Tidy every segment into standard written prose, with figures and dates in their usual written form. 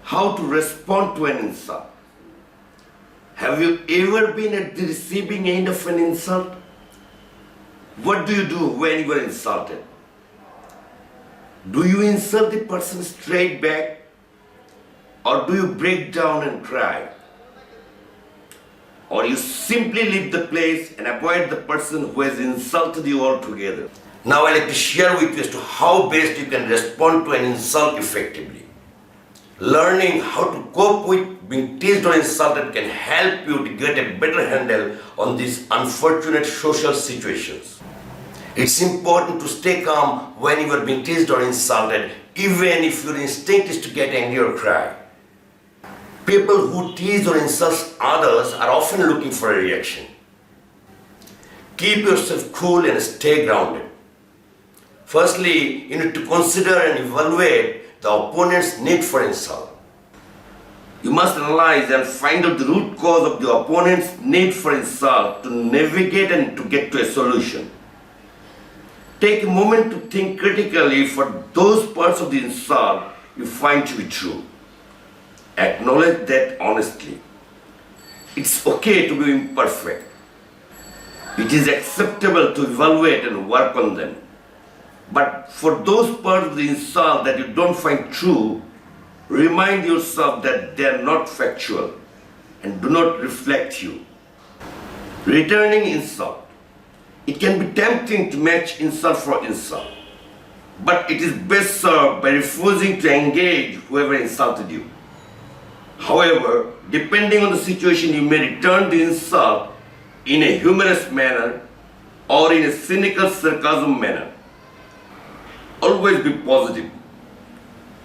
how to respond to an insult. Have you ever been at the receiving end of an insult? What do you do when you are insulted? Do you insult the person straight back, or do you break down and cry? Or you simply leave the place and avoid the person who has insulted you altogether? Now I'd like to share with you as to how best you can respond to an insult effectively. Learning how to cope with being teased or insulted can help you to get a better handle on these unfortunate social situations. It's important to stay calm when you are being teased or insulted, even if your instinct is to get angry or cry. People who tease or insult others are often looking for a reaction. Keep yourself cool and stay grounded. Firstly, you need to consider and evaluate the opponent's need for insult. You must analyze and find out the root cause of the opponent's need for insult to navigate and to get to a solution. Take a moment to think critically for those parts of the insult you find to be true. Acknowledge that honestly. It's okay to be imperfect. It is acceptable to evaluate and work on them. But for those parts of the insult that you don't find true, remind yourself that they are not factual and do not reflect you. Returning insult. It can be tempting to match insult for insult, but it is best served by refusing to engage whoever insulted you. However, depending on the situation, you may return the insult in a humorous manner or in a cynical sarcasm manner. Always be positive.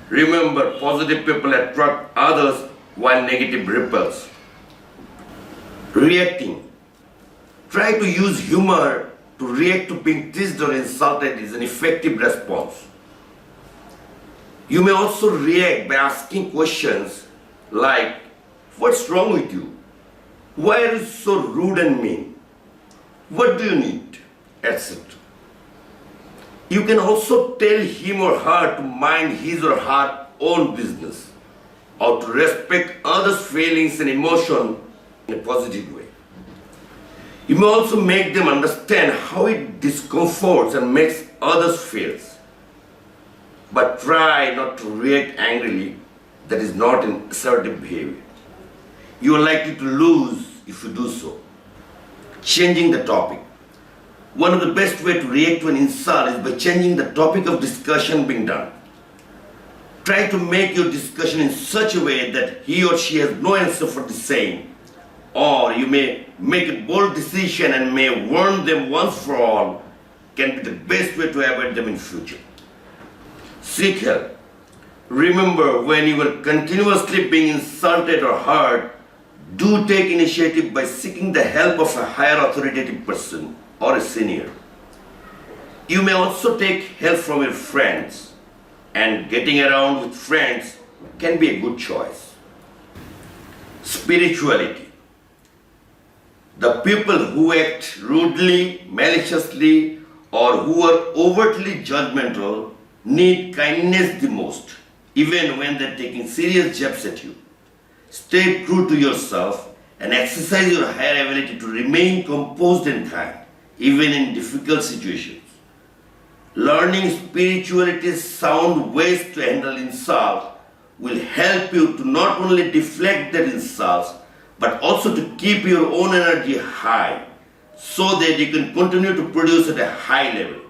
Remember, positive people attract others while negative repels. Reacting. Try to use humor to react to being teased or insulted is an effective response. You may also react by asking questions like, "What's wrong with you? Why are you so rude and mean? What do you need?" etc. You can also tell him or her to mind his or her own business, or to respect others' feelings and emotion in a positive way. You may also make them understand how it discomforts and makes others feel. But try not to react angrily. That is not an assertive behavior. You are likely to lose if you do so. Changing the topic. One of the best ways to react to an insult is by changing the topic of discussion being done. Try to make your discussion in such a way that he or she has no answer for the same. Or you may make a bold decision and may warn them once for all, can be the best way to avoid them in future. Seek help. Remember, when you are continuously being insulted or hurt, do take initiative by seeking the help of a higher authoritative person or a senior. You may also take help from your friends, and getting around with friends can be a good choice. Spirituality. The people who act rudely, maliciously, or who are overtly judgmental need kindness the most, even when they're taking serious jabs at you. Stay true to yourself and exercise your higher ability to remain composed and kind, even in difficult situations. Learning spirituality's sound ways to handle insults will help you to not only deflect their insults, but also to keep your own energy high, so that you can continue to produce at a high level.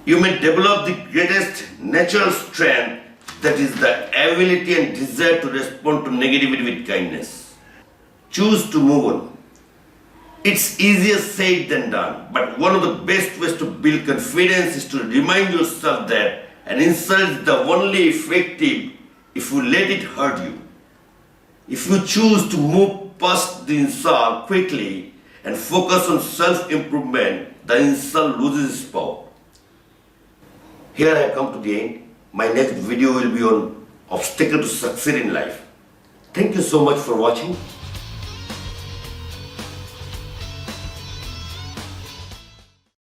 You may develop the greatest natural strength, that is the ability and desire to respond to negativity with kindness. Choose to move on. It's easier said than done, but one of the best ways to build confidence is to remind yourself that an insult is the only effective if you let it hurt you. If you choose to move past the insult quickly and focus on self-improvement, the insult loses its power. Here I have come to the end. My next video will be on obstacle to succeed in life. Thank you so much for watching.